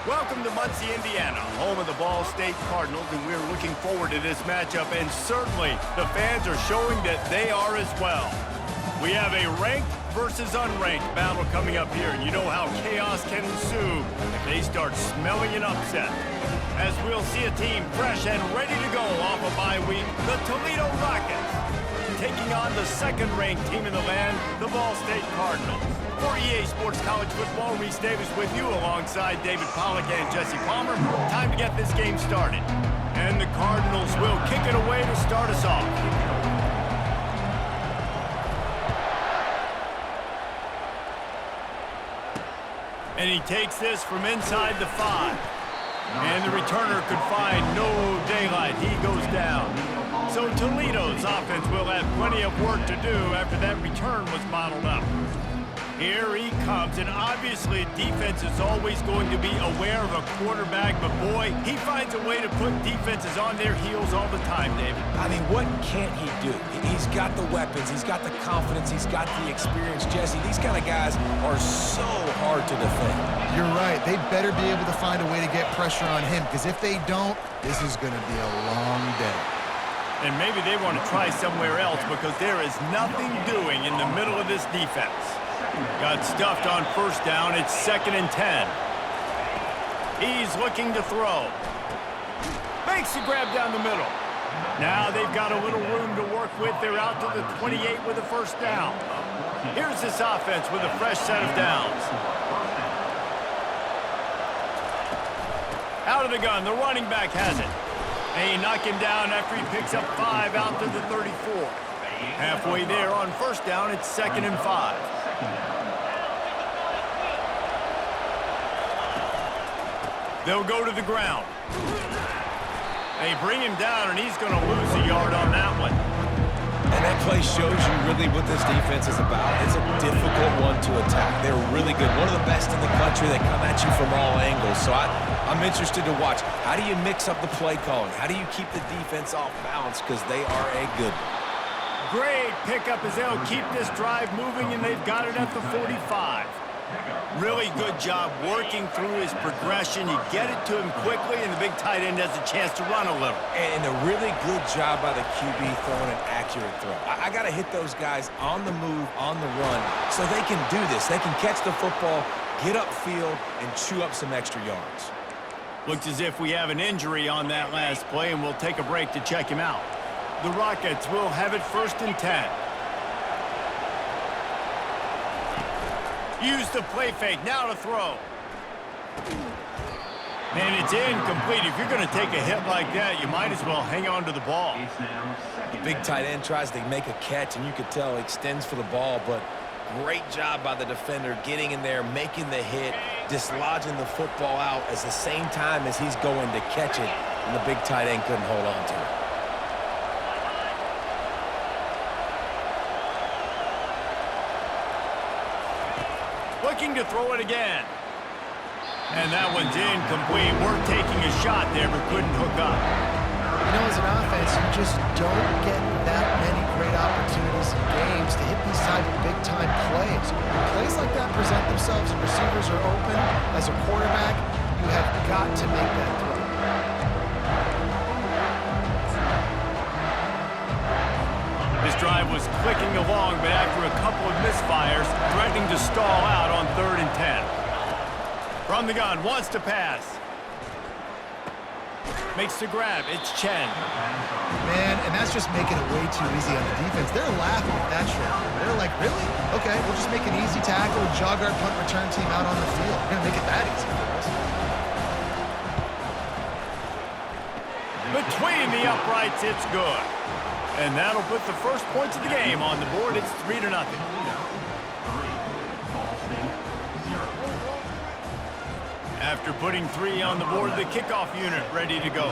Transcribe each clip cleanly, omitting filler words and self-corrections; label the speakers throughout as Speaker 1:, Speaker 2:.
Speaker 1: Welcome to Muncie, Indiana, home of the Ball State Cardinals, and we're looking forward to this matchup, and certainly the fans are showing that they are as well. We have a ranked versus unranked battle coming up here, and you know how chaos can ensue if they start smelling an upset. As we'll see a team fresh and ready to go off a bye week, the Toledo Rockets, taking on the second-ranked team in the land, the Ball State Cardinals. For EA Sports College Football, Reese Davis with you alongside David Pollack and Jesse Palmer. Time to get this game started. And the Cardinals will kick it away to start us off. And he takes this from inside the 5. And the returner could find no daylight. He goes down. So Toledo's offense will have plenty of work to do after that return was bottled up. Here he comes, and obviously defense is always going to be aware of a quarterback, but boy, he finds a way to put defenses on their heels all the time, David.
Speaker 2: I mean, what can't he do? He's got the weapons, he's got the confidence, he's got the experience. Jesse, these kind of guys are so hard to defend.
Speaker 3: You're right. They better be able to find a way to get pressure on him, because if they don't, this is going to be a long day.
Speaker 1: And maybe they want to try somewhere else because there is nothing doing in the middle of this defense. Got stuffed on first down. It's 2nd and 10. He's looking to throw. Makes the grab down the middle. Now they've got a little room to work with. They're out to the 28 with a first down. Here's this offense with a fresh set of downs. Out of the gun. The running back has it. They knock him down after he picks up 5 out to the 34. Halfway there on first down, it's 2nd and 5. They'll go to the ground. They bring him down, and he's going to lose a yard on that one.
Speaker 2: And that play shows you really what this defense is about. It's a difficult one to attack. They're really good. One of the best in the country. They come at you from all angles. So I'm interested to watch. How do you mix up the play calling? How do you keep the defense off balance? Because they are a good one.
Speaker 1: Great pickup as they'll keep this drive moving, and they've got it at the 45. Really good job working through his progression. You get it to him quickly, and the big tight end has a chance to run a little.
Speaker 2: And a really good job by the QB throwing an accurate throw. I got to hit those guys on the move, on the run, so they can do this. They can catch the football, get upfield, and chew up some extra yards.
Speaker 1: Looks as if we have an injury on that last play, and we'll take a break to check him out. The Rockets will have it 1st and 10. Use the play fake, now to throw. And it's incomplete. If you're going to take a hit like that, you might as well hang on to the ball.
Speaker 2: The big tight end tries to make a catch, and you could tell he extends for the ball, but great job by the defender getting in there, making the hit, dislodging the football out at the same time as he's going to catch it, and the big tight end couldn't hold on to it.
Speaker 1: Looking to throw it again. And that one's incomplete. We're taking a shot there, but couldn't hook up.
Speaker 3: You know, as an offense, you just don't get that many great opportunities in games to hit these type of big-time plays. When plays like that present themselves and receivers are open, as a quarterback, you have got to make that throw.
Speaker 1: This drive was clicking along, but after a couple of misfires, threatening to stall out on 3rd and 10. From the gun, wants to pass. Makes the grab, it's Chen.
Speaker 3: Man, and that's just making it way too easy on the defense. They're laughing at that shit. They're like, really? Okay, we'll just make an easy tackle and jog our punt return team out on the field. We're going to make it that easy for us.
Speaker 1: Between the uprights, it's good. And that'll put the first points of the game on the board. It's 3-0. After putting 3 on the board, the kickoff unit ready to go.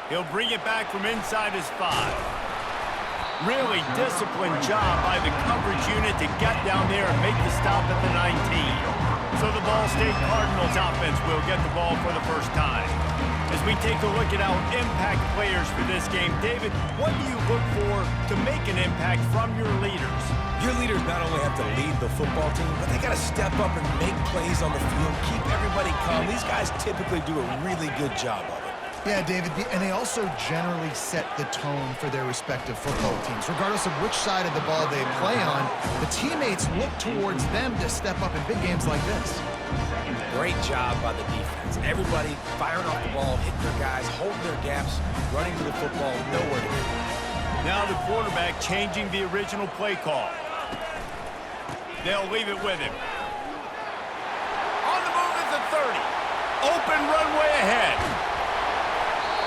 Speaker 1: He'll bring it back from inside his 5. Really disciplined job by the coverage unit to get down there and make the stop at the 19. So the Ball State Cardinals offense will get the ball for the first time. As we take a look at our impact players for this game, David, what do you look for to make an impact from your leaders?
Speaker 2: Your leaders not only have to lead the football team, but they got to step up and make plays on the field, keep everybody calm. These guys typically do a really good job of it.
Speaker 3: Yeah, David, and they also generally set the tone for their respective football teams. Regardless of which side of the ball they play on, the teammates look towards them to step up in big games like this.
Speaker 2: Great job by the defense. Everybody firing off the ball, hitting their guys, holding their gaps, running to the football, nowhere to go.
Speaker 1: Now the quarterback changing the original play call. They'll leave it with him. On the move is the 30. Open runway ahead.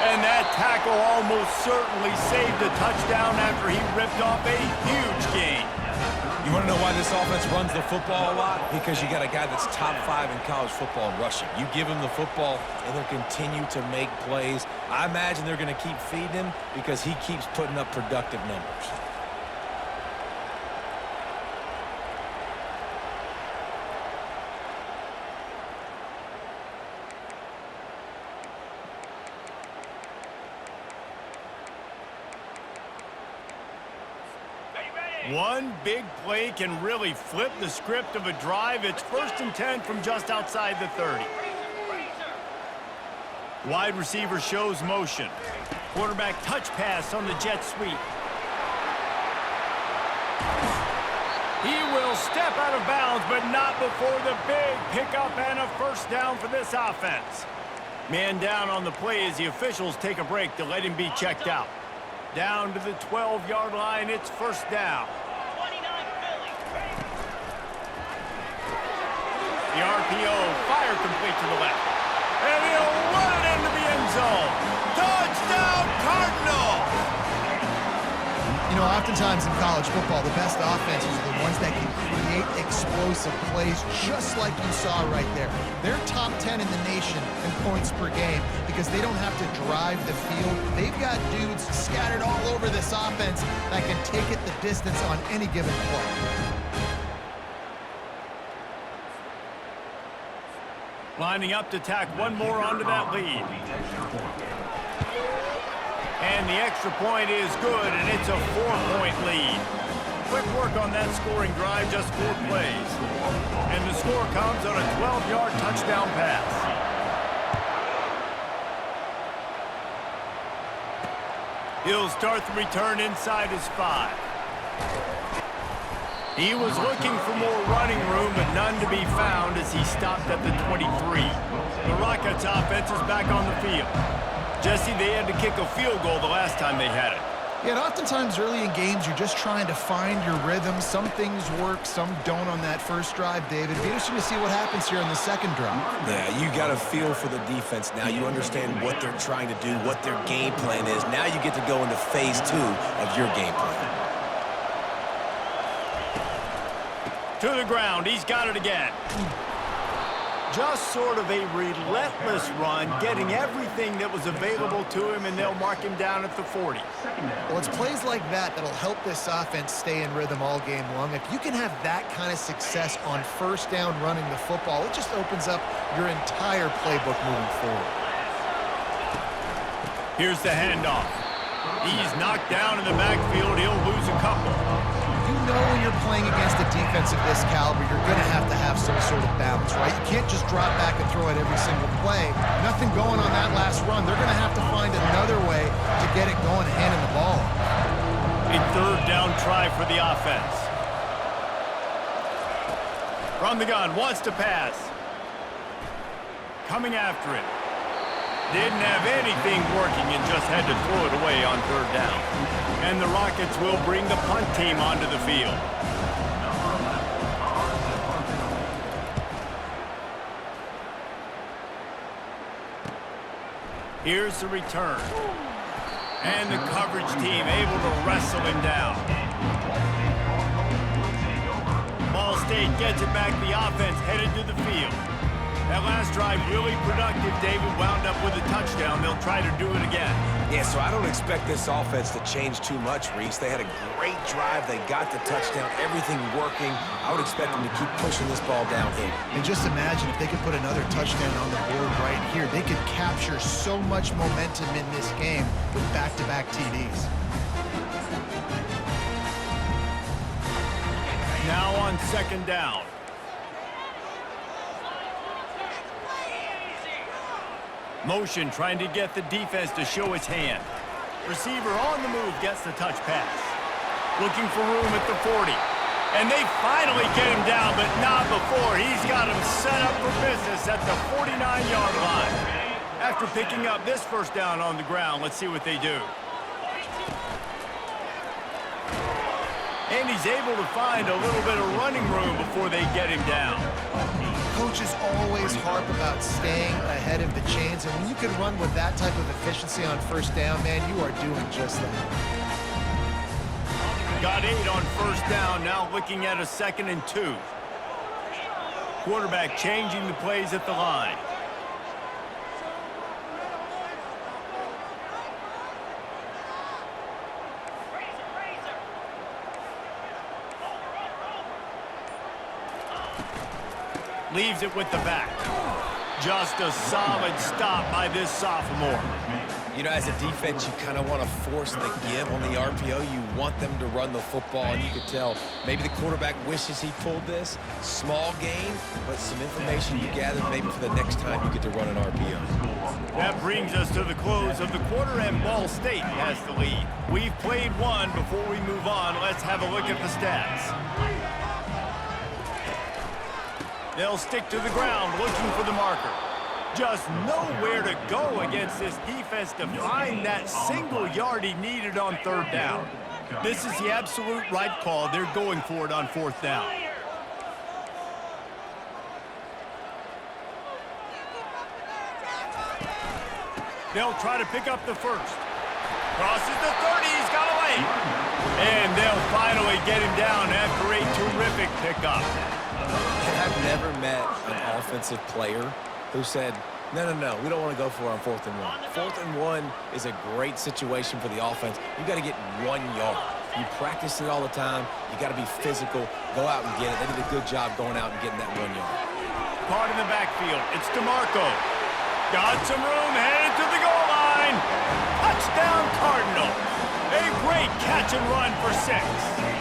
Speaker 1: And that tackle almost certainly saved a touchdown after he ripped off a huge gain.
Speaker 2: You want to know why this offense runs the football a lot? Because you got a guy that's top 5 in college football in rushing. You give him the football, and they'll continue to make plays. I imagine they're going to keep feeding him because he keeps putting up productive numbers.
Speaker 1: One big play can really flip the script of a drive. It's 1st and 10 from just outside the 30. Wide receiver shows motion. Quarterback touch pass on the jet sweep. He will step out of bounds, but not before the big pickup and a first down for this offense. Man down on the play as the officials take a break to let him be checked out. Down to the 12-yard line, it's first down. The RPO, fire complete to the left. And he'll run it into the end zone. Touchdown, Cardinals!
Speaker 3: You know, oftentimes in college football, the best offenses are the ones that can create explosive plays, just like you saw right there. They're top 10 in the nation in points per game because they don't have to drive the field. They've got dudes scattered all over this offense that can take it the distance on any given play.
Speaker 1: Lining up to tack one more onto that lead. And the extra point is good, and it's a 4-point lead. Quick work on that scoring drive, just 4 plays. And the score comes on a 12-yard touchdown pass. He'll start the return inside his 5. He was looking for more running room, but none to be found as he stopped at the 23. The Rockets offense is back on the field. Jesse, they had to kick a field goal the last time they had it.
Speaker 3: Yeah, and oftentimes early in games, you're just trying to find your rhythm. Some things work, some don't on that first drive, David. Be interesting to see what happens here on the second drive.
Speaker 2: Yeah, you got a feel for the defense now. You understand what they're trying to do, what their game plan is. Now you get to go into phase 2 of your game plan.
Speaker 1: To the ground, he's got it again. Just sort of a relentless run, getting everything that was available to him, and they'll mark him down at the 40.
Speaker 3: Well, it's plays like that that'll help this offense stay in rhythm all game long. If you can have that kind of success on first down running the football, it just opens up your entire playbook moving forward.
Speaker 1: Here's the handoff. He's knocked down in the backfield. He'll lose a couple.
Speaker 3: You know when you're playing against a defense of this caliber, you're going to have some sort of balance, right? You can't just drop back and throw it every single play. Nothing going on that last run. They're going to have to find another way to get it going, handing the ball.
Speaker 1: A third down try for the offense. From the gun, wants to pass. Coming after it. Didn't have anything working and just had to throw it away on third down. And the Rockets will bring the punt team onto the field. Here's the return. And the coverage team able to wrestle him down. Ball State gets it back. The offense headed to the field. That last drive really productive. David wound up with a touchdown. They'll try to do it again.
Speaker 2: Yeah, so I don't expect this offense to change too much, Reese. They had a great drive. They got the touchdown. Everything working. I would expect them to keep pushing this ball downhill.
Speaker 3: And just imagine if they could put another touchdown on the board right here. They could capture so much momentum in this game with back-to-back TDs.
Speaker 1: Now on second down. Motion trying to get the defense to show its hand. Receiver on the move gets the touch pass. Looking for room at the 40. And they finally get him down, but not before. He's got him set up for business at the 49-yard line. After picking up this first down on the ground, let's see what they do. And he's able to find a little bit of running room before they get him down.
Speaker 3: Coaches always harp about staying ahead of the chains, and when you can run with that type of efficiency on first down, man, you are doing just that.
Speaker 1: Got 8 on first down, now looking at a 2nd and 2. Quarterback changing the plays at the line. Leaves it with the back. Just a solid stop by this sophomore.
Speaker 2: You know, as a defense, you kind of want to force the give on the RPO. You want them to run the football, and you could tell maybe the quarterback wishes he pulled this. Small gain, but some information you gathered maybe for the next time you get to run an RPO.
Speaker 1: That brings us to the close of the quarter, and Ball State has the lead. We've played one. Before we move on, let's have a look at the stats. They'll stick to the ground looking for the marker. Just nowhere to go against this defense to find that single yard he needed on third down. This is the absolute right call. They're going for it on fourth down. They'll try to pick up the first. Crosses the 30, he's got away. And they'll finally get him down after a terrific pickup.
Speaker 2: I've never met an offensive player who said, no, we don't want to go for it on 4th and 1. 4th and 1 is a great situation for the offense. You got to get 1 yard. You practice it all the time. You got to be physical. Go out and get it. They did a good job going out and getting that 1 yard.
Speaker 1: Caught in the backfield. It's DeMarco. Got some room, headed to the goal line. Touchdown, Cardinals. A great catch and run for 6.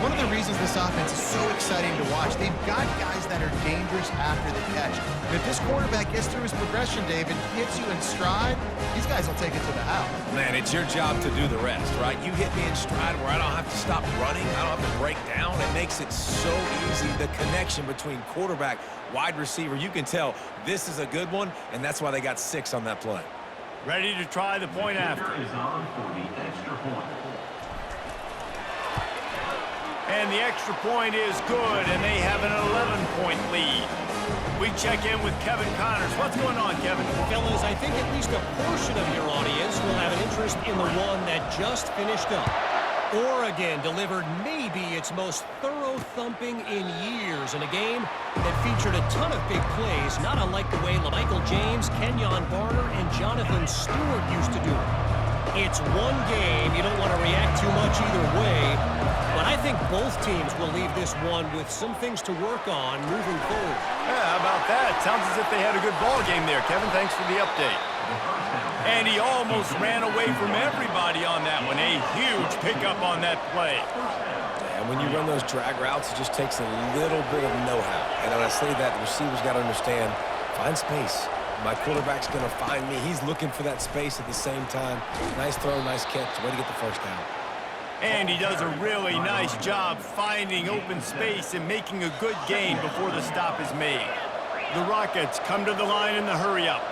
Speaker 3: One of the reasons this offense is so exciting to watch, they've got guys that are dangerous after the catch. And if this quarterback gets through his progression, David, hits you in stride, these guys will take it to the house.
Speaker 2: Man, it's your job to do the rest, right? You hit me in stride where I don't have to stop running. I don't have to break down. It makes it so easy. The connection between quarterback, wide receiver, you can tell this is a good one, and that's why they got 6 on that play.
Speaker 1: Ready to try the point after. And the extra point is good, and they have an 11-point lead. We check in with Kevin Connors. What's going on, Kevin?
Speaker 4: Fellas, I think at least a portion of your audience will have an interest in the one that just finished up. Oregon delivered maybe its most thorough thumping in years in a game that featured a ton of big plays, not unlike the way LaMichael James, Kenyon Barner, and Jonathan Stewart used to do it. It's one game. You don't want to react too much either way. But I think both teams will leave this one with some things to work on moving forward.
Speaker 1: Yeah, how about that? Sounds as if they had a good ball game there, Kevin. Thanks for the update. And he almost ran away from everybody on that one. A huge pickup on that play.
Speaker 2: And when you run those drag routes, it just takes a little bit of know-how. And when I say that, the receivers got to understand, find space. My quarterback's going to find me. He's looking for that space at the same time. Nice throw, nice catch. Way to get the first down.
Speaker 1: And he does a really nice job finding open space and making a good gain before the stop is made. The Rockets come to the line in the hurry-up.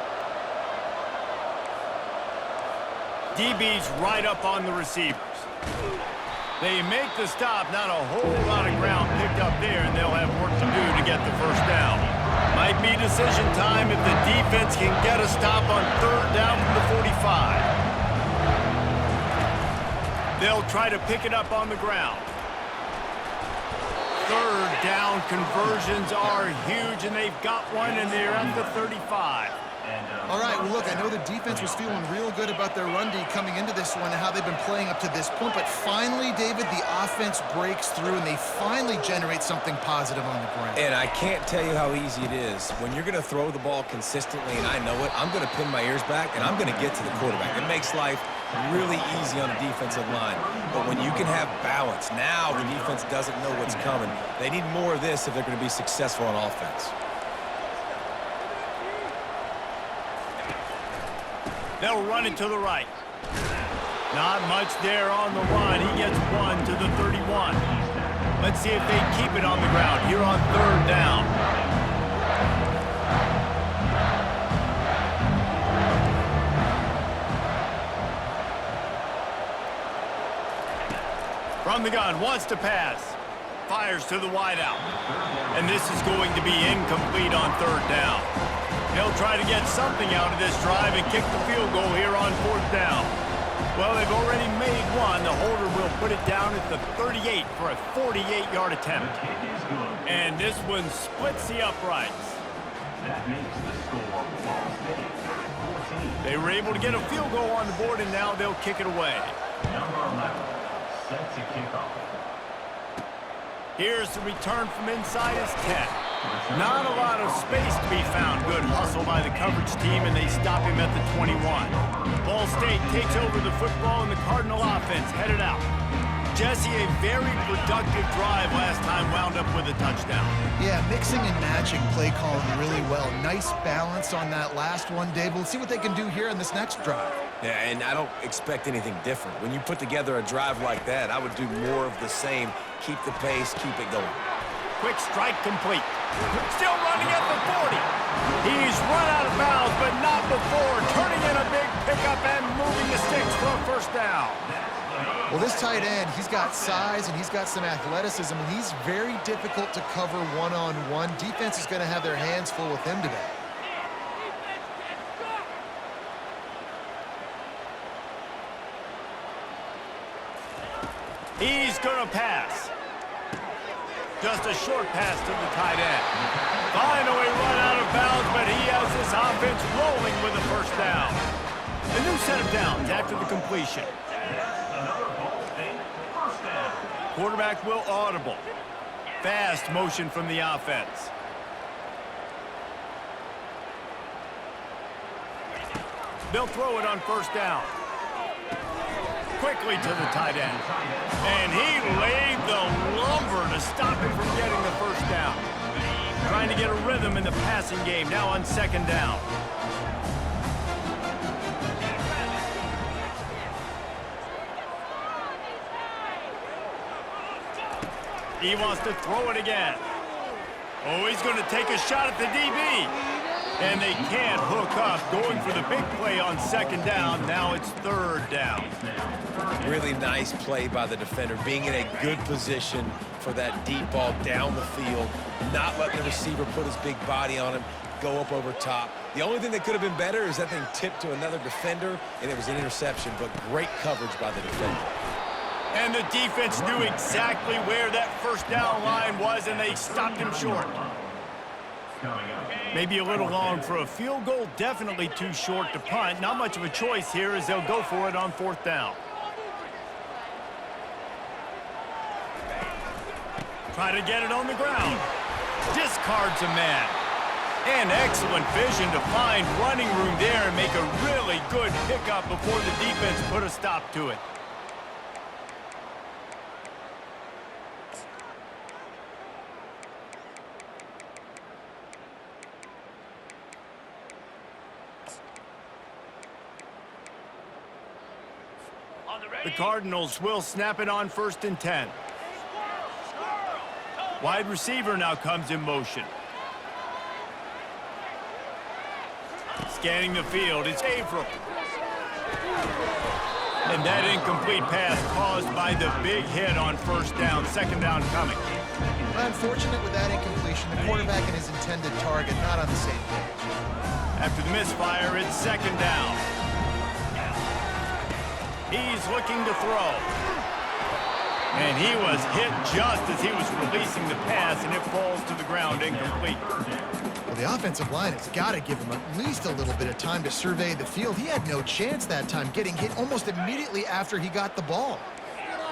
Speaker 1: DB's right up on the receivers. They make the stop, not a whole lot of ground picked up there, and they'll have work to do to get the first down. Might be decision time if the defense can get a stop on third down from the 45. They'll try to pick it up on the ground. Third down conversions are huge, and they've got one, and they're at the 35.
Speaker 3: All right, well, look, I know the defense was feeling real good about their run D coming into this one and how they've been playing up to this point, but finally, David, the offense breaks through, and they finally generate something positive on the ground.
Speaker 2: And I can't tell you how easy it is. When you're going to throw the ball consistently, and I know it, I'm going to pin my ears back, and I'm going to get to the quarterback. It makes life really easy on the defensive line. But when you can have balance, now the defense doesn't know what's coming. They need more of this if they're going to be successful on offense.
Speaker 1: They'll run it to the right. Not much there on the run. He gets one to the 31. Let's see if they keep it on the ground here on 3rd down. From the gun, wants to pass. Fires to the wideout. And this is going to be incomplete on 3rd down. They'll try to get something out of this drive and kick the field goal here on 4th down. Well, they've already made one. The holder will put it down at the 38 for a 48-yard attempt. And this one splits the uprights.
Speaker 5: That makes the score Ball State 14.
Speaker 1: They were able to get a field goal on the board, and now they'll kick it away.
Speaker 5: Number 11, set to kick off.
Speaker 1: Here's the return from inside his 10. Not a lot of space to be found. Good hustle by the coverage team, and they stop him at the 21. Ball State takes over the football, and the Cardinal offense headed out. Jesse, a very productive drive last time wound up with a touchdown.
Speaker 3: Yeah, mixing and matching play calling really well. Nice balance on that last one, Dave. We'll see what they can do here in this next drive.
Speaker 2: Yeah, and I don't expect anything different. When you put together a drive like that, I would do more of the same. Keep the pace, keep it going.
Speaker 1: Quick strike complete. Still running at the 40. He's run out of bounds, but not before turning in a big pickup and moving the sticks for a 1st down.
Speaker 3: Well, this tight end, he's got size and he's got some athleticism, and he's very difficult to cover one-on-one. Defense is going to have their hands full with him today.
Speaker 1: He's going to pass. Just a short pass to the tight end. Finally run out of bounds, but he has this offense rolling with a 1st down. A new set of downs after the completion.
Speaker 5: Another Ball State 1st down.
Speaker 1: Quarterback will audible. Fast motion from the offense. They'll throw it on 1st down. Quickly to the tight end. And he laid the lumber to stop him from getting the 1st down. Trying to get a rhythm in the passing game, now on 2nd down. He wants to throw it again. Oh, he's going to take a shot at the DB. And they can't hook up. Going for the big play on 2nd down. Now it's 3rd down.
Speaker 2: Really nice play by the defender, being in a good position for that deep ball down the field, not letting the receiver put his big body on him, go up over top. The only thing that could have been better is that thing tipped to another defender, and it was an interception, but great coverage by the defender.
Speaker 1: And the defense knew exactly where that 1st down line was, and they stopped him short. Maybe a little long for a field goal, definitely too short to punt. Not much of a choice here as they'll go for it on 4th down. Try to get it on the ground. Discards a man. And excellent vision to find running room there and make a really good pickup before the defense put a stop to it. The Cardinals will snap it on 1st and 10. Wide receiver now comes in motion. Scanning the field, it's Averill. And that incomplete pass caused by the big hit on 1st down. 2nd down coming.
Speaker 3: Unfortunate with that incompletion. The quarterback and his intended target not on the same page.
Speaker 1: After the misfire, it's 2nd down. He's looking to throw. And he was hit just as he was releasing the pass, and it falls to the ground incomplete.
Speaker 3: Well, the offensive line has got to give him at least a little bit of time to survey the field. He had no chance that time, getting hit almost immediately after he got the ball.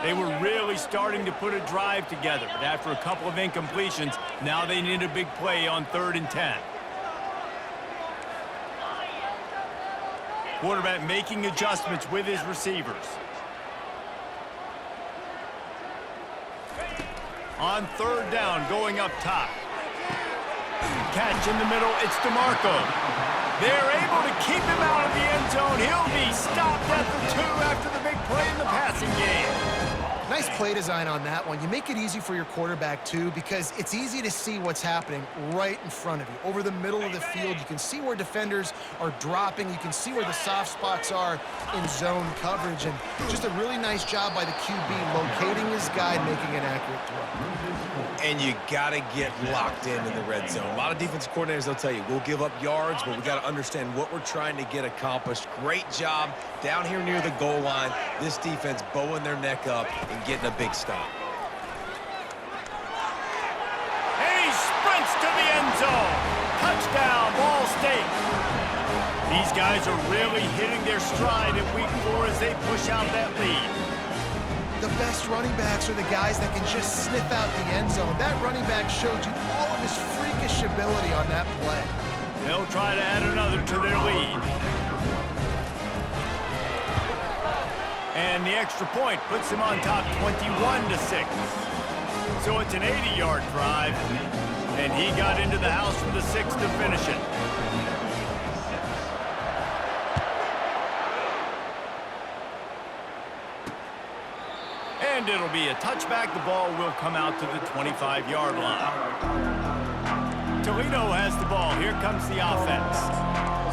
Speaker 1: They were really starting to put a drive together, but after a couple of incompletions, now they need a big play on 3rd and 10. Quarterback making adjustments with his receivers. On third down, going up top. Catch in the middle, it's DeMarco. They're able to keep him out of the end zone. He'll be stopped at the 2 after the big play in the passing game.
Speaker 3: Nice play design on that one. You make it easy for your quarterback, too, because it's easy to see what's happening right in front of you. Over the middle of the field, you can see where defenders are dropping. You can see where the soft spots are in zone coverage. And just a really nice job by the QB locating his guy and making an accurate throw.
Speaker 2: And you got to get locked in the red zone. A lot of defensive coordinators, they'll tell you, we'll give up yards, but we got to understand what we're trying to get accomplished. Great job down here near the goal line. This defense bowing their neck up and getting a big stop.
Speaker 1: And he sprints to the end zone. Touchdown, Ball State. These guys are really hitting their stride in week 4 as they push out that lead.
Speaker 3: The best running backs are the guys that can just sniff out the end zone. That running back showed you all of his freakish ability on that play.
Speaker 1: They'll try to add another to their lead. And the extra point puts him on top 21-6. So it's an 80-yard drive, and he got into the house from the 6 to finish it. And it'll be a touchback. The ball will come out to the 25-yard line. Toledo has the ball. Here comes the offense.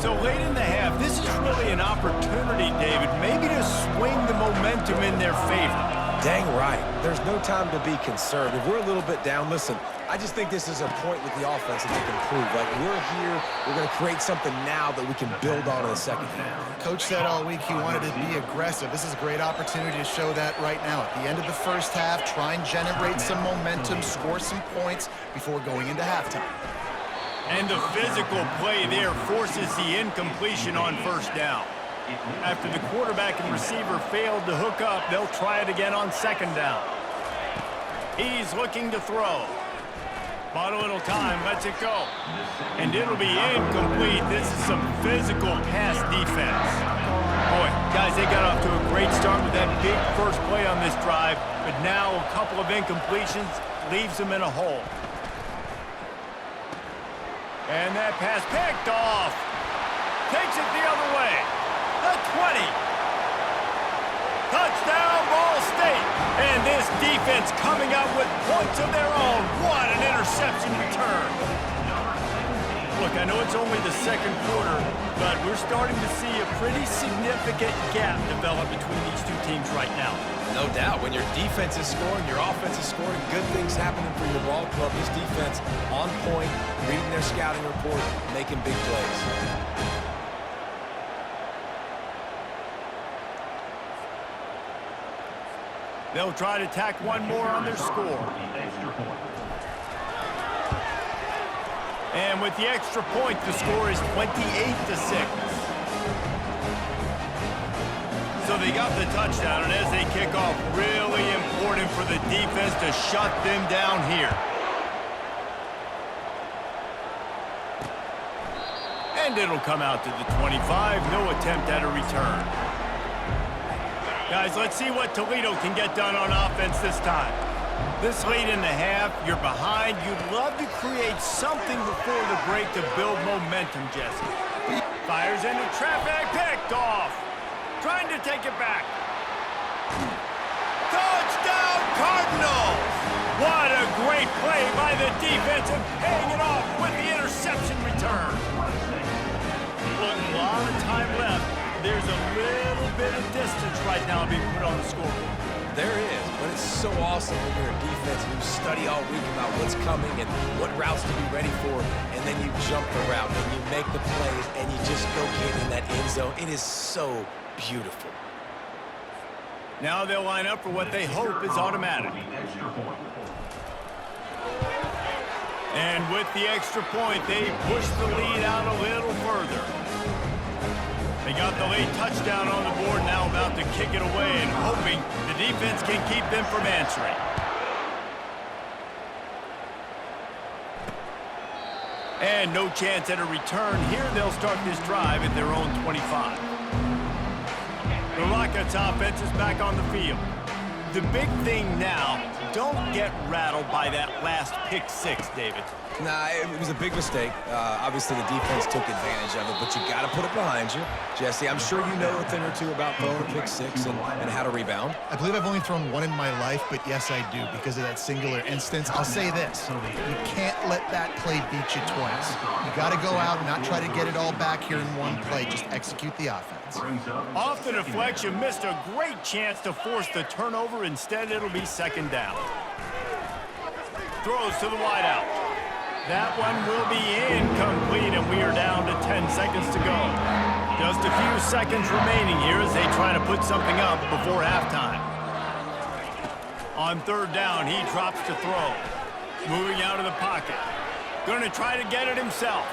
Speaker 1: So late in the half, this is really an opportunity, David, maybe to swing the momentum in their favor.
Speaker 2: Dang right. There's no time to be concerned. If we're a little bit down, listen, I just think this is a point with the offense that they can prove. Like, we're here, we're going to create something now that we can build on in the second half.
Speaker 3: Coach said all week he wanted to be aggressive. This is a great opportunity to show that right now. At the end of the first half, try and generate some momentum, score some points before going into halftime.
Speaker 1: And the physical play there forces the incompletion on first down. After the quarterback and receiver failed to hook up, they'll try it again on second down. He's looking to throw. Bought a little time, lets it go. And it'll be incomplete. This is some physical pass defense. Boy, guys, they got off to a great start with that big first play on this drive, but now a couple of incompletions leaves them in a hole. And that pass picked off. Takes it the other way. The 20. Touchdown, Ball State. And this defense coming up with points of their own. What an interception return. Look, I know it's only the second quarter, but we're starting to see a pretty significant gap develop between these two teams right now.
Speaker 2: No doubt. When your defense is scoring, your offense is scoring, good things happening for your ball club. This defense on point, reading their scouting report, making big plays.
Speaker 1: They'll try to tack one more on their score. And with the extra point, the score is 28-6. So they got the touchdown, and as they kick off, really important for the defense to shut them down here. And it'll come out to the 25. No attempt at a return. Guys, let's see what Toledo can get done on offense this time. This late in the half, you're behind. You'd love to create something before the break to build momentum, Jesse. Fires into traffic, picked off. Trying to take it back. Touchdown, Cardinals! What a great play by the defense and paying it off with the interception return. Look, a lot of time left. There's a little bit of distance right now being put on the scoreboard.
Speaker 2: There is, but it's so awesome when you're a defense and you study all week about what's coming and what routes to be ready for, and then you jump the route and you make the plays and you just go get in that end zone. It is so beautiful.
Speaker 1: Now they'll line up for what they hope is automatic. And with the extra point, they push the lead out a little further. They got the late touchdown on the board, now about to kick it away and hoping the defense can keep them from answering. And no chance at a return. Here they'll start this drive at their own 25. The Rockets offense is back on the field. The big thing now, don't get rattled by that last pick six, David.
Speaker 2: Nah, it was a big mistake. Obviously, the defense took advantage of it, but you got to put it behind you. Jesse, I'm sure you know a thing or two about throwing a pick six and how to rebound.
Speaker 3: I believe I've only thrown one in my life, but yes, I do, because of that singular instance. I'll say this. You can't let that play beat you twice. You got to go out and not try to get it all back here in one play. Just execute the offense.
Speaker 1: Off the deflection, missed a great chance to force the turnover. Instead, it'll be second down. Throws to the wideout. That one will be incomplete, and we are down to 10 seconds to go. Just a few seconds remaining here as they try to put something up before halftime. On third down, he drops to throw. Moving out of the pocket. Going to try to get it himself.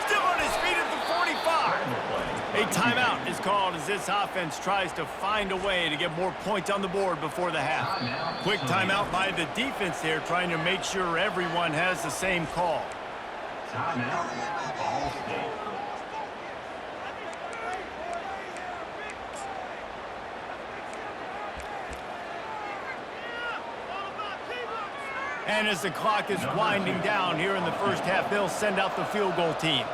Speaker 1: Still on his feet at the 45. A timeout is called as this offense tries to find a way to get more points on the board before the half. Quick timeout by the defense there, trying to make sure everyone has the same call.
Speaker 5: Timeout, Ball State.
Speaker 1: And as the clock is winding down here in the first half, they'll send out the field goal team.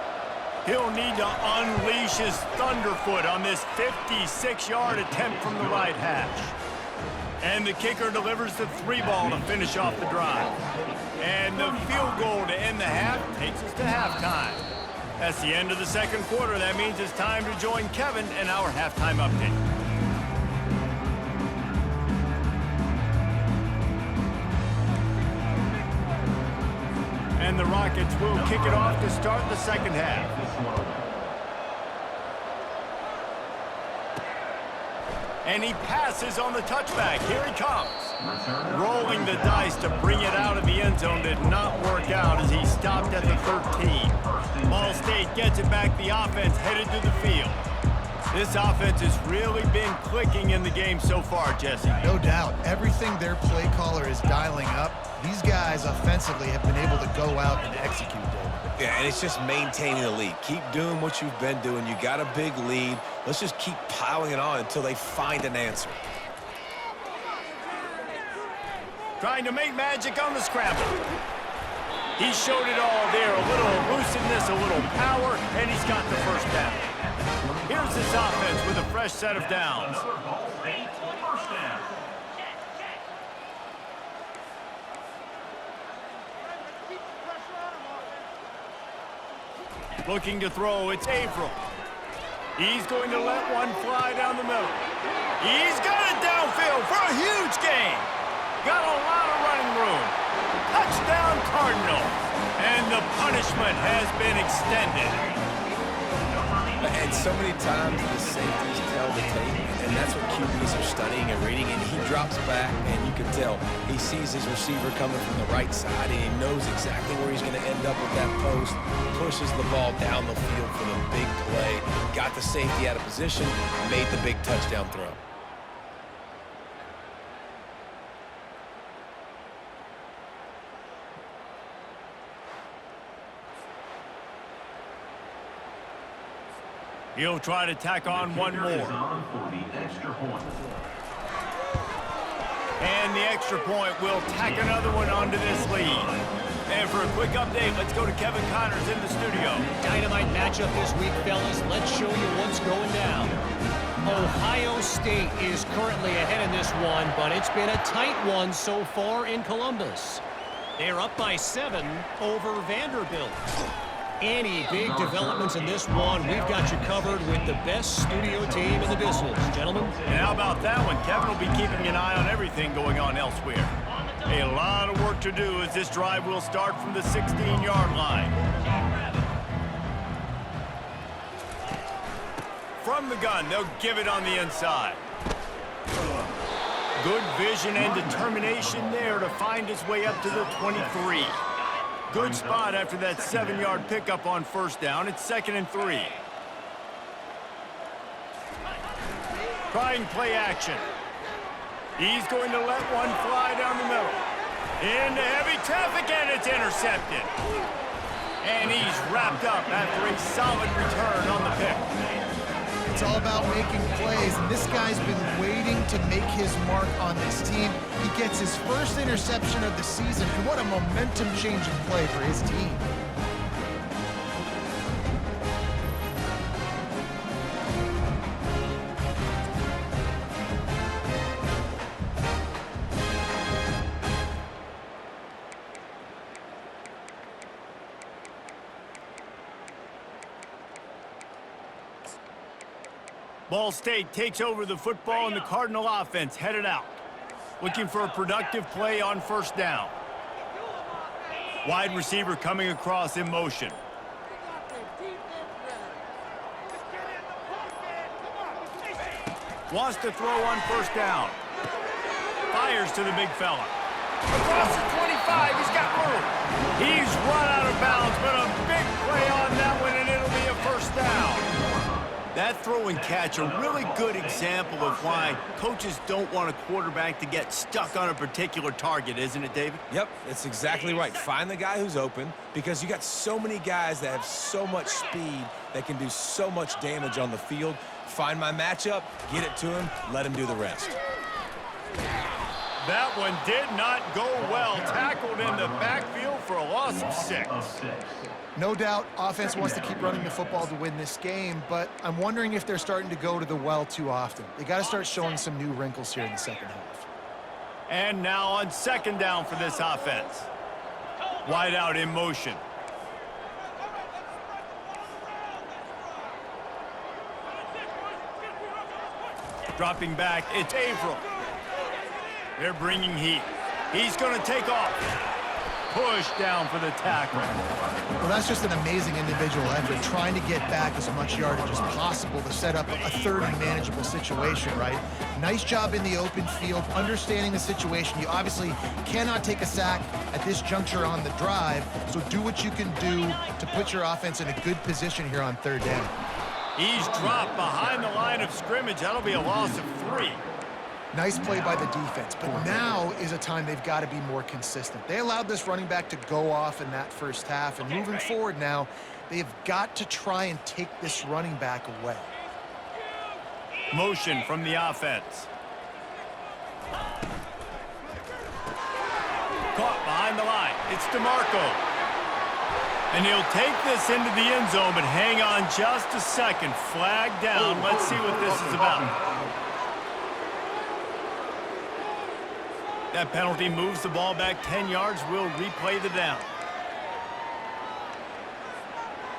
Speaker 1: He'll need to unleash his thunderfoot on this 56-yard attempt from the right hash. And the kicker delivers the three ball to finish off the drive. And the field goal to end the half takes us to halftime. That's the end of the second quarter. That means it's time to join Kevin and our halftime update. And the Rockets will kick it off to start the second half. And he passes on the touchback. Here he comes. Rolling the dice to bring it out of the end zone did not work out as he stopped at the 13. Ball State gets it back. The offense headed to the field. This offense has really been clicking in the game so far, Jesse.
Speaker 3: No doubt. Everything their play caller is dialing up, these guys offensively have been able to go out and execute, David.
Speaker 2: Yeah, and it's just maintaining the lead. Keep doing what you've been doing. You got a big lead. Let's just keep piling it on until they find an answer.
Speaker 1: Trying to make magic on the scramble. He showed it all there. A little elusiveness, a little power, and he's got the first down. Here's this offense with a fresh set of downs.
Speaker 5: Ball State, first down.
Speaker 1: Looking to throw, it's Averill. He's going to let one fly down the middle. He's got it downfield for a huge gain. Got a lot of running room. Touchdown Cardinals. And the punishment has been extended.
Speaker 2: And so many times the safeties tell the tape, and that's what QBs are studying and reading, and he drops back, and you can tell he sees his receiver coming from the right side, and he knows exactly where he's going to end up with that post, pushes the ball down the field for the big play, got the safety out of position, made the big touchdown throw.
Speaker 1: He'll try to tack on one more.
Speaker 5: Is on for the extra point.
Speaker 1: And the extra point will tack another one onto this lead. And for a quick update, let's go to Kevin Connors in the studio.
Speaker 4: Dynamite matchup this week, fellas. Let's show you what's going down. Ohio State is currently ahead in this one, but it's been a tight one so far in Columbus. They're up by 7 over Vanderbilt. Any big developments in this one, we've got you covered with the best studio team in the business, gentlemen.
Speaker 1: And how about that one? Kevin will be keeping an eye on everything going on elsewhere. A lot of work to do as this drive will start from the 16-yard line. From the gun, they'll give it on the inside. Good vision and determination there to find his way up to the 23. Good spot after that 7-yard pickup on first down. It's 2nd and 3. Trying play action. He's going to let one fly down the middle. Into heavy traffic, and it's intercepted. And he's wrapped up after a solid return on the pick.
Speaker 3: It's all about making plays, and this guy's been waiting to make his mark on this team. He gets his first interception of the season, and what a momentum-changing play for his team.
Speaker 1: Ball State takes over the football, and the Cardinal offense headed out, looking for a productive play on first down. Wide receiver coming across in motion. Wants to throw on first down. Fires to the big fella. Across the 25, he's got room. He's run out of bounds, but a big play on that one, and it'll be a first down. That throw and catch, a really good example of why coaches don't want a quarterback to get stuck on a particular target, isn't it, David?
Speaker 2: Yep, it's exactly right. Find the guy who's open, because you got so many guys that have so much speed that can do so much damage on the field. Find my matchup, get it to him, let him do the rest.
Speaker 1: That one did not go well. Tackled in the backfield for a loss of 6.
Speaker 3: No doubt, offense wants to keep running the football to win this game, but I'm wondering if they're starting to go to the well too often. They got to start showing some new wrinkles here in the second half.
Speaker 1: And now on second down for this offense. Wide out in motion. Dropping back, it's Averill. They're bringing heat. He's going to take off. Push down for the tackle.
Speaker 3: Well, that's just an amazing individual effort, trying to get back as much yardage as possible to set up a third and manageable situation, right? Nice job in the open field, understanding the situation. You obviously cannot take a sack at this juncture on the drive, so do what you can do to put your offense in a good position here on third down.
Speaker 1: He's dropped behind the line of scrimmage. That'll be a loss of 3.
Speaker 3: Nice play by the defense, but now is a time they've got to be more consistent. They allowed this running back to go off in that first half, and moving forward now, they've got to try and take this running back away.
Speaker 1: Motion from the offense. Caught behind the line. It's DeMarco. And he'll take this into the end zone, but hang on just a second. Flag down. Let's see what this is about. That penalty moves the ball back 10 yards. We'll replay the down.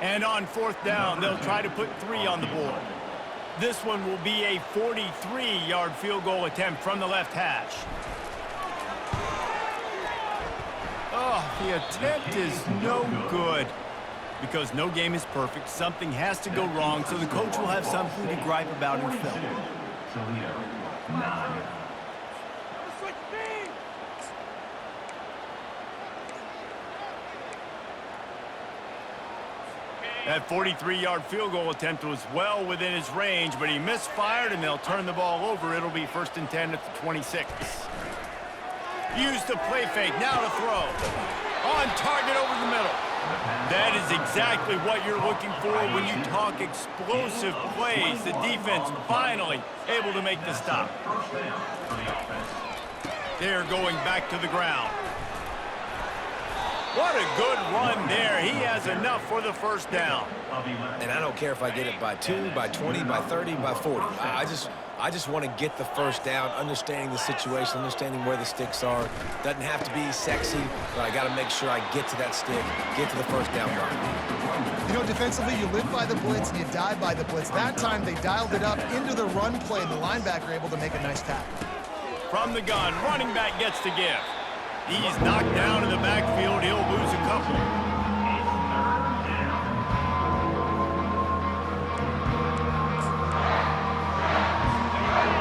Speaker 1: And on fourth down, they'll try to put 3 on the board. This one will be a 43-yard field goal attempt from the left hash. Oh, the attempt is no good. Because no game is perfect, something has to go wrong, so the coach will have something to gripe about in film.
Speaker 5: Toledo, 9.
Speaker 1: That 43-yard field goal attempt was well within his range, but he misfired, and they'll turn the ball over. It'll be 1st and 10 at the 26. Use the play fake, now to throw. On target over the middle. That is exactly what you're looking for when you talk explosive plays. The defense finally able to make the stop. They're going back to the ground. What a good run there. He has enough for the first down.
Speaker 2: And I don't care if I get it by 2, by 20, by 30, by 40. I just want to get the first down, understanding the situation, understanding where the sticks are. Doesn't have to be sexy, but I got to make sure I get to that stick, get to the first down mark.
Speaker 3: You know, defensively, you live by the blitz and you die by the blitz. That time, they dialed it up into the run play, and the linebacker able to make a nice tackle.
Speaker 1: From the gun, running back gets to give. He's knocked down in the backfield. He'll lose a couple.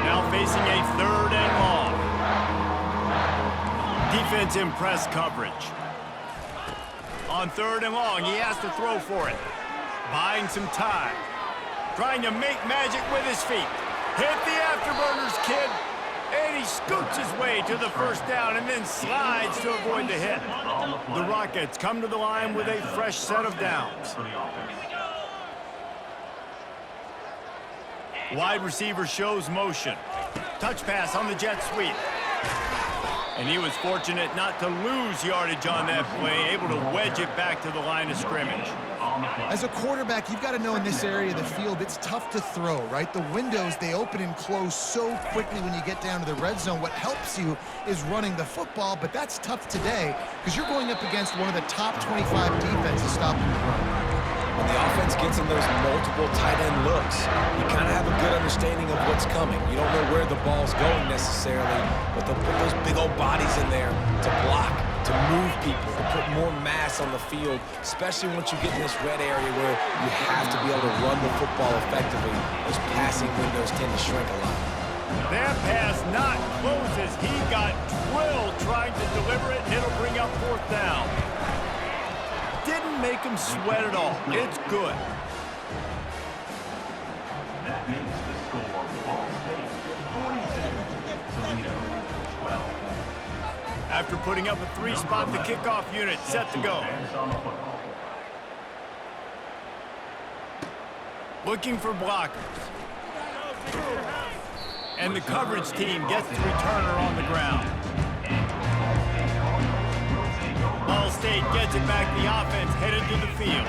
Speaker 1: Now facing a 3rd and long. Defense in press coverage. On 3rd and long, he has to throw for it. Buying some time. Trying to make magic with his feet. Hit the afterburners, kid. And he scoots his way to the first down and then slides to avoid the hit. The Rockets come to the line with a fresh set of downs. Wide receiver shows motion. Touch pass on the jet sweep. And he was fortunate not to lose yardage on that play, able to wedge it back to the line of scrimmage.
Speaker 3: As a quarterback, you've got to know in this area of the field, it's tough to throw, right? The windows, they open and close so quickly when you get down to the red zone. What helps you is running the football, but that's tough today because you're going up against one of the top 25 defenses stopping the run.
Speaker 2: When the offense gets in those multiple tight end looks, you kind of have a good understanding of what's coming. You don't know where the ball's going necessarily, but they'll put those big old bodies in there to block, to move people, to put more mass on the field, especially once you get in this red area where you have to be able to run the football effectively. Those passing windows tend to shrink a lot.
Speaker 1: That pass not close as he got drilled trying to deliver it, and it'll bring up 4th down. Didn't make him sweat at all. It's good.
Speaker 5: That makes the score Ball State 47, Toledo 12.
Speaker 1: After putting up a 3-spot, the kickoff unit set to go. Looking for blockers. And the coverage team gets the returner on the ground. Ball State gets it back. The offense headed to the field.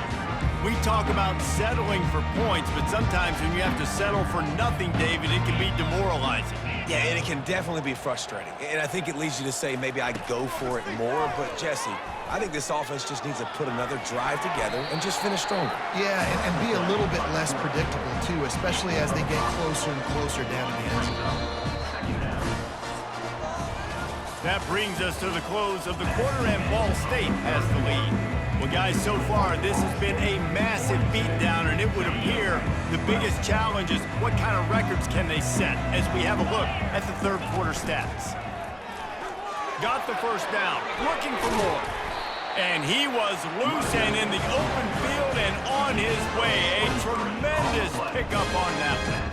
Speaker 1: We talk about settling for points, but sometimes when you have to settle for nothing, David, it can be demoralizing.
Speaker 2: Yeah, and it can definitely be frustrating. And I think it leads you to say maybe I go for it more. But, Jesse, I think this offense just needs to put another drive together and just finish stronger.
Speaker 3: Yeah, and be a little bit less predictable, too, especially as they get closer and closer down to the end zone.
Speaker 1: That brings us to the close of the quarter, and Ball State has the lead. Well, guys, so far, this has been a massive beatdown, and it would appear the biggest challenge is what kind of records can they set as we have a look at the third quarter stats. Got the first down, looking for more. And he was loose and in the open field and on his way. A tremendous pickup on that one.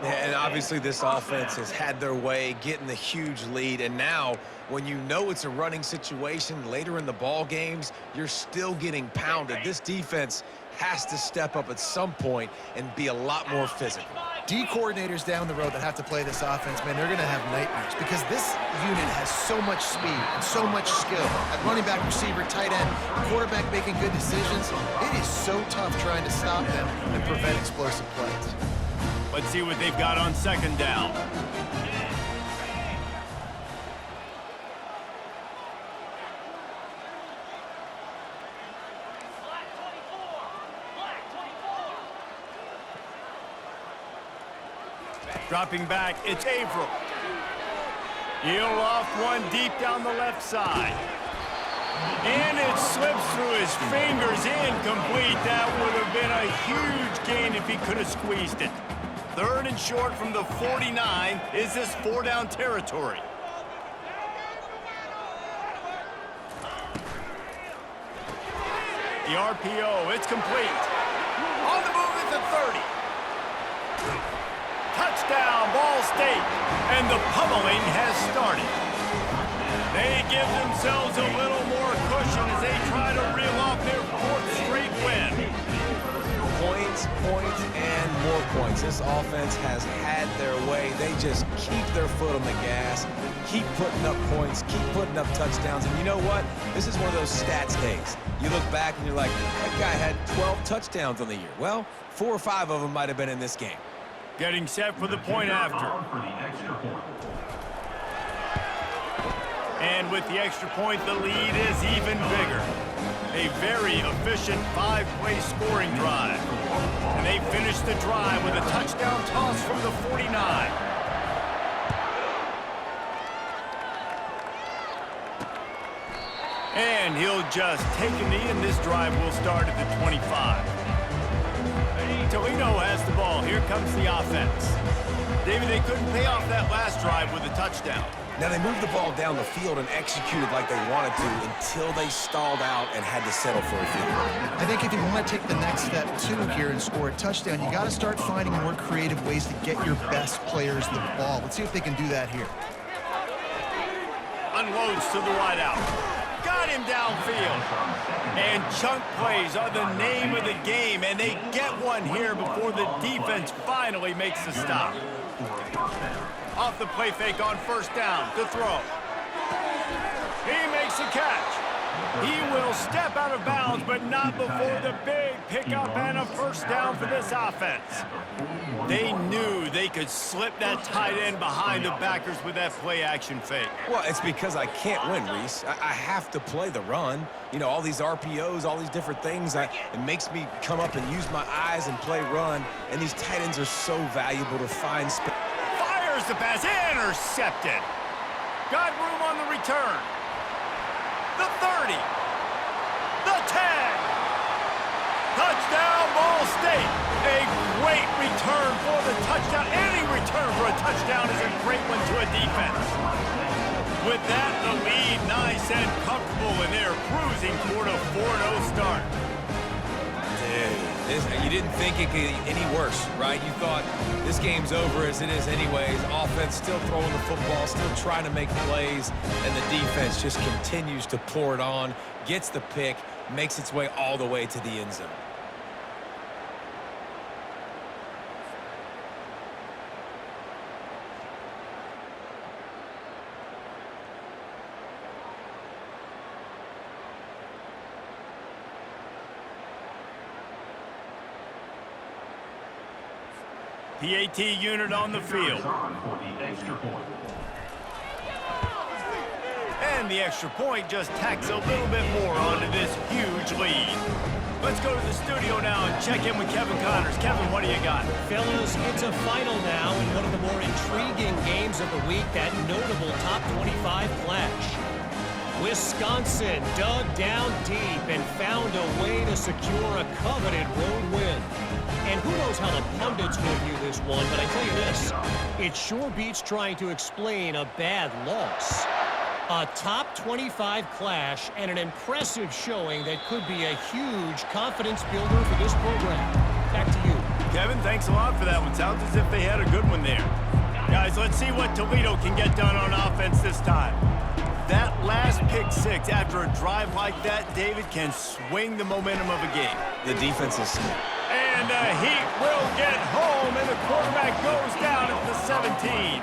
Speaker 2: Yeah, and obviously this offense has had their way, getting the huge lead, and now when you know it's a running situation later in the ball games, you're still getting pounded. This defense has to step up at some point and be a lot more physical.
Speaker 3: D coordinators down the road that have to play this offense, man, they're going to have nightmares because this unit has so much speed and so much skill. At running back, receiver, tight end, quarterback making good decisions, it is so tough trying to stop them and prevent explosive plays.
Speaker 1: Let's see what they've got on 2nd down. Dropping back, it's Averill. He'll off one deep down the left side. And it slips through his fingers, incomplete. That would have been a huge gain if he could have squeezed it. 3rd and short from the 49. Is this 4-down territory? The RPO, it's complete. On the move at the 30. Touchdown, Ball State. And the pummeling has started. They give themselves a little more cushion as they try to reel off their 4th straight win.
Speaker 2: Points, points, and more points. This offense has had their way. They just keep their foot on the gas, keep putting up points, keep putting up touchdowns. And you know what? This is one of those stats days. You look back and you're like, that guy had 12 touchdowns on the year. Well, 4 or 5 of them might have been in this game.
Speaker 1: Getting set for the point after. And with the extra point, the lead is even bigger. A very efficient 5-play scoring drive. And they finish the drive with a touchdown toss from the 49. And he'll just take a knee, and this drive will start at the 25. Toledo has the ball. Here comes the offense. David, they couldn't pay off that last drive with a touchdown.
Speaker 2: Now, they moved the ball down the field and executed like they wanted to until they stalled out and had to settle for a field goal.
Speaker 3: I think if you want to take the next step, too, here and score a touchdown, you got to start finding more creative ways to get your best players the ball. Let's see if they can do that here.
Speaker 1: Unloads to the wide out. Got get him downfield. And chunk plays are the name of the game, and they get one here before the defense finally makes the stop. Off the play fake on first down to throw. He makes the catch. He will step out of bounds, but not before the big pickup and a first down for this offense. They knew they could slip that tight end behind the backers with that play-action fake.
Speaker 2: Well, it's because I can't win, Reese. I have to play the run. You know, all these RPOs, all these different things, it makes me come up and use my eyes and play run, and these tight ends are so valuable to find space.
Speaker 1: Fires the pass, intercepted. Got room on the return. The 30, the 10. Touchdown, Ball State. A great return for the touchdown. Any return for a touchdown is a great one to a defense. With that, the lead nice and comfortable, and they're cruising toward a 4-0 start.
Speaker 2: Dude, you didn't think it could get any worse, right? You thought this game's over as it is anyways. Offense still throwing the football, still trying to make plays, and the defense just continues to pour it on, gets the pick, makes its way all the way to the end zone.
Speaker 1: PAT unit on the field. And the extra point just tacks a little bit more onto this huge lead. Let's go to the studio now and check in with Kevin Connors. Kevin, what do you got?
Speaker 4: Fellas, it's a final now in one of the more intriguing games of the week, that notable top 25 clash. Wisconsin dug down deep and found a way to secure a coveted road win. And who knows how the pundits will view this one, but I tell you this, it sure beats trying to explain a bad loss. A top 25 clash and an impressive showing that could be a huge confidence builder for this program. Back to you.
Speaker 1: Kevin, thanks a lot for that one. Sounds as if they had a good one there. Guys, let's see what Toledo can get done on offense this time. That last pick six after a drive like that, David, can swing the momentum of a game.
Speaker 2: The defense is smart.
Speaker 1: And the Heat will get home, and the quarterback goes down at the 17.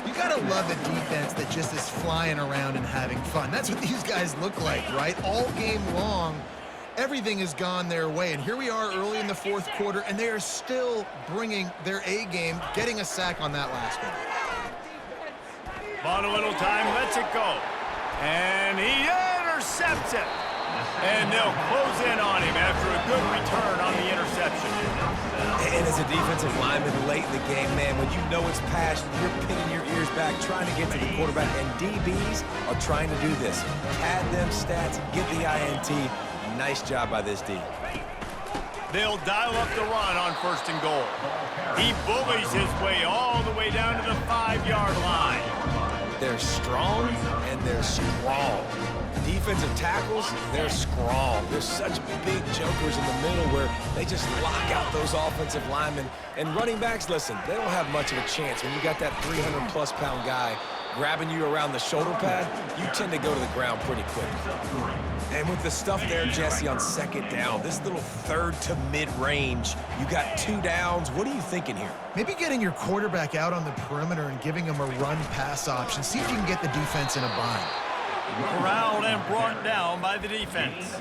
Speaker 3: You gotta love a defense that just is flying around and having fun. That's what these guys look like, right? All game long, everything has gone their way. And here we are early in the fourth quarter, and they are still bringing their A game, getting a sack on that last one.
Speaker 1: Bought a little time, lets it go. And he intercepts it. And they'll close in on him after a good return on the interception.
Speaker 2: And as a defensive lineman late in the game, man, when you know it's past, you're pinning your ears back, trying to get to the quarterback, and DBs are trying to do this. Pad them stats, get the INT. Nice job by this D.
Speaker 1: They'll dial up the run on first and goal. He bullies his way all the way down to the 5-yard line.
Speaker 2: They're strong, and they're strong. Defensive tackles, they're strong. They're such big jokers in the middle where they just lock out those offensive linemen. And running backs, listen, they don't have much of a chance. When you got that 300-plus-pound guy grabbing you around the shoulder pad, you tend to go to the ground pretty quick. And with the stuff there, Jesse, on second down, this little third to mid-range, you got 2 downs. What are you thinking here?
Speaker 3: Maybe getting your quarterback out on the perimeter and giving him a run-pass option. See if you can get the defense in a bind.
Speaker 1: Corralled and brought down by the defense.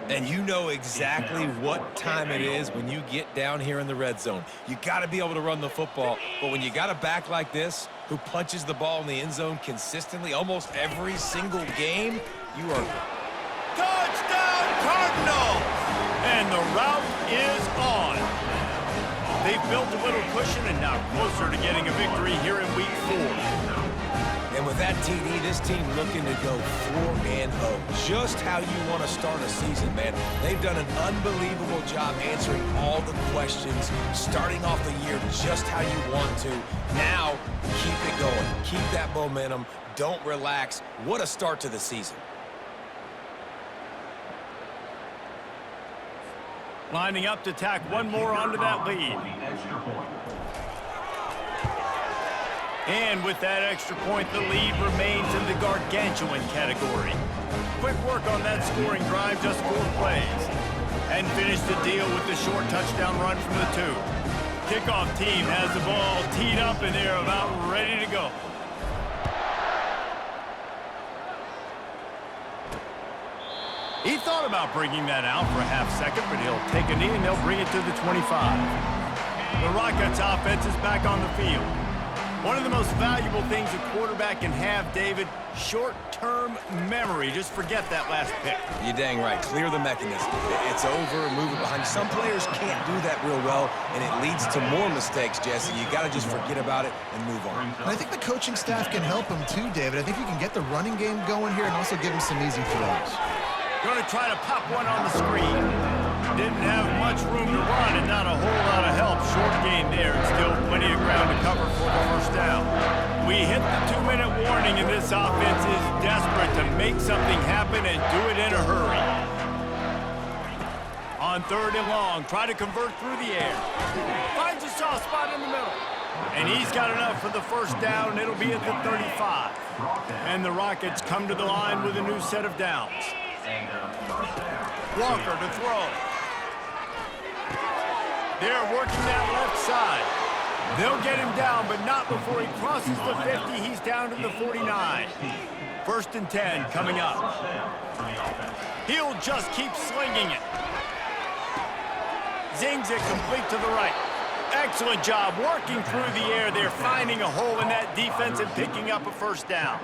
Speaker 2: And you know exactly what time it is when you get down here in the red zone. You got to be able to run the football, but when you got a back like this who punches the ball in the end zone consistently almost every single game, you are...
Speaker 1: Touchdown, Cardinals! And the route is on. They've built a little cushion and now closer to getting a victory here in week 4.
Speaker 2: And with that TD, this team looking to go 4-0. Just how you want to start a season, man. They've done an unbelievable job answering all the questions, starting off the year just how you want to. Now, keep it going. Keep that momentum. Don't relax. What a start to the season.
Speaker 1: Lining up to tack one more onto that lead. And with that extra point, the lead remains in the gargantuan category. Quick work on that scoring drive, just 4 plays. And finished the deal with the short touchdown run from the 2. Kickoff team has the ball teed up and they're about ready to go. He thought about bringing that out for a half second, but he'll take a knee and they'll bring it to the 25. The Rockets offense is back on the field. One of the most valuable things a quarterback can have, David, short-term memory. Just forget that last pick.
Speaker 2: You're dang right. Clear the mechanism. It's over, move it behind you. Some players can't do that real well, and it leads to more mistakes, Jesse. You got to just forget about it and move on.
Speaker 3: And I think the coaching staff can help him too, David. I think you can get the running game going here and also give him some easy throws.
Speaker 1: Going to try to pop one on the screen. Didn't have much room to run and not a whole lot of help. Short gain there and still plenty of ground to cover for the first down. We hit the 2-minute warning and this offense is desperate to make something happen and do it in a hurry. On 3rd and long, try to convert through the air. Finds a soft spot in the middle. And he's got enough for the first down. It'll be at the 35. And the Rockets come to the line with a new set of downs. Walker to throw. They're working that left side. They'll get him down, but not before he crosses the 50. He's down to the 49. 1st and 10 coming up. He'll just keep slinging it. Zings it complete to the right. Excellent job working through the air. They're finding a hole in that defense and picking up a first down.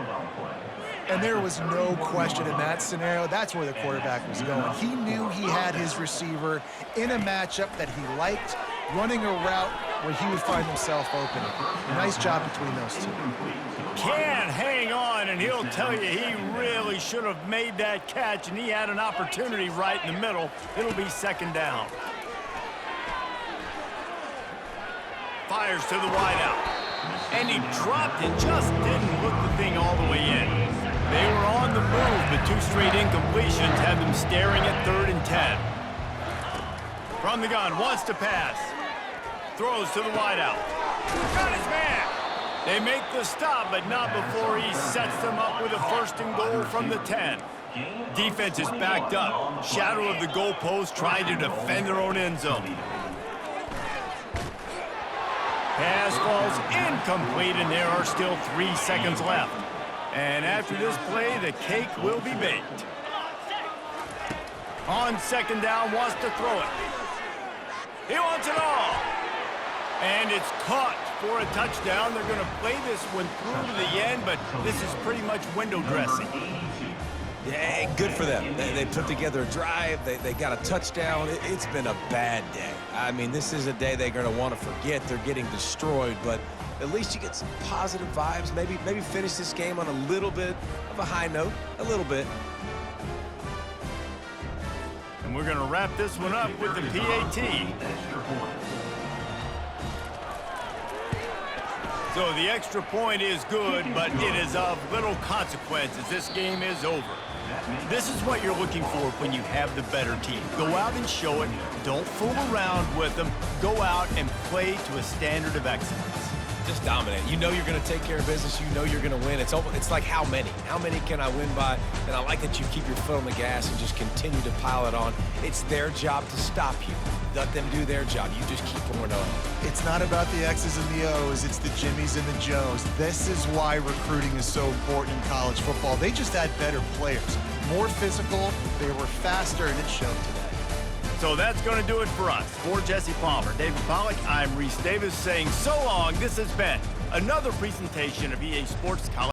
Speaker 3: And there was no question in that scenario. That's where the quarterback was going. He knew he had his receiver in a matchup that he liked, running a route where he would find himself open. Nice job between those two.
Speaker 1: Can hang on, and he'll tell you he really should have made that catch, and he had an opportunity right in the middle. It'll be 2nd down. Fires to the wideout. And he dropped it, just didn't look the thing all the way in. They were on the move, but 2 straight incompletions had them staring at 3rd and 10. From the gun, wants to pass. Throws to the wideout. Got his man. They make the stop, but not before he sets them up with a 1st and goal from the 10. Defense is backed up. Shadow of the goalpost trying to defend their own end zone. Pass falls incomplete, and there are still 3 seconds left. And after this play, the cake will be baked. On 2nd down, wants to throw it. He wants it all. And it's caught for a touchdown. They're going to play this one through to the end, but this is pretty much window dressing.
Speaker 2: Yeah, good for them. They put together a drive. They got a touchdown. It's been a bad day. I mean, this is a day they're going to want to forget. They're getting destroyed, but at least you get some positive vibes. Maybe finish this game on a little bit of a high note. A little bit.
Speaker 1: And we're going to wrap this one up with the PAT. So the extra point is good, but it is of little consequence as this game is over. This is what you're looking for when you have the better team. Go out and show it. Don't fool around with them. Go out and play to a standard of excellence.
Speaker 2: Just dominate. You know you're going to take care of business. You know you're going to win. It's like how many? How many can I win by? And I like that you keep your foot on the gas and just continue to pile it on. It's their job to stop you. Let them do their job. You just keep pouring on.
Speaker 3: It's not about the X's and the O's. It's the Jimmies and the Joes. This is why recruiting is so important in college football. They just had better players. More physical. They were faster, and it showed today.
Speaker 1: So that's going to do it for us. For Jesse Palmer, David Pollack, I'm Reese Davis saying so long. This has been another presentation of EA Sports College.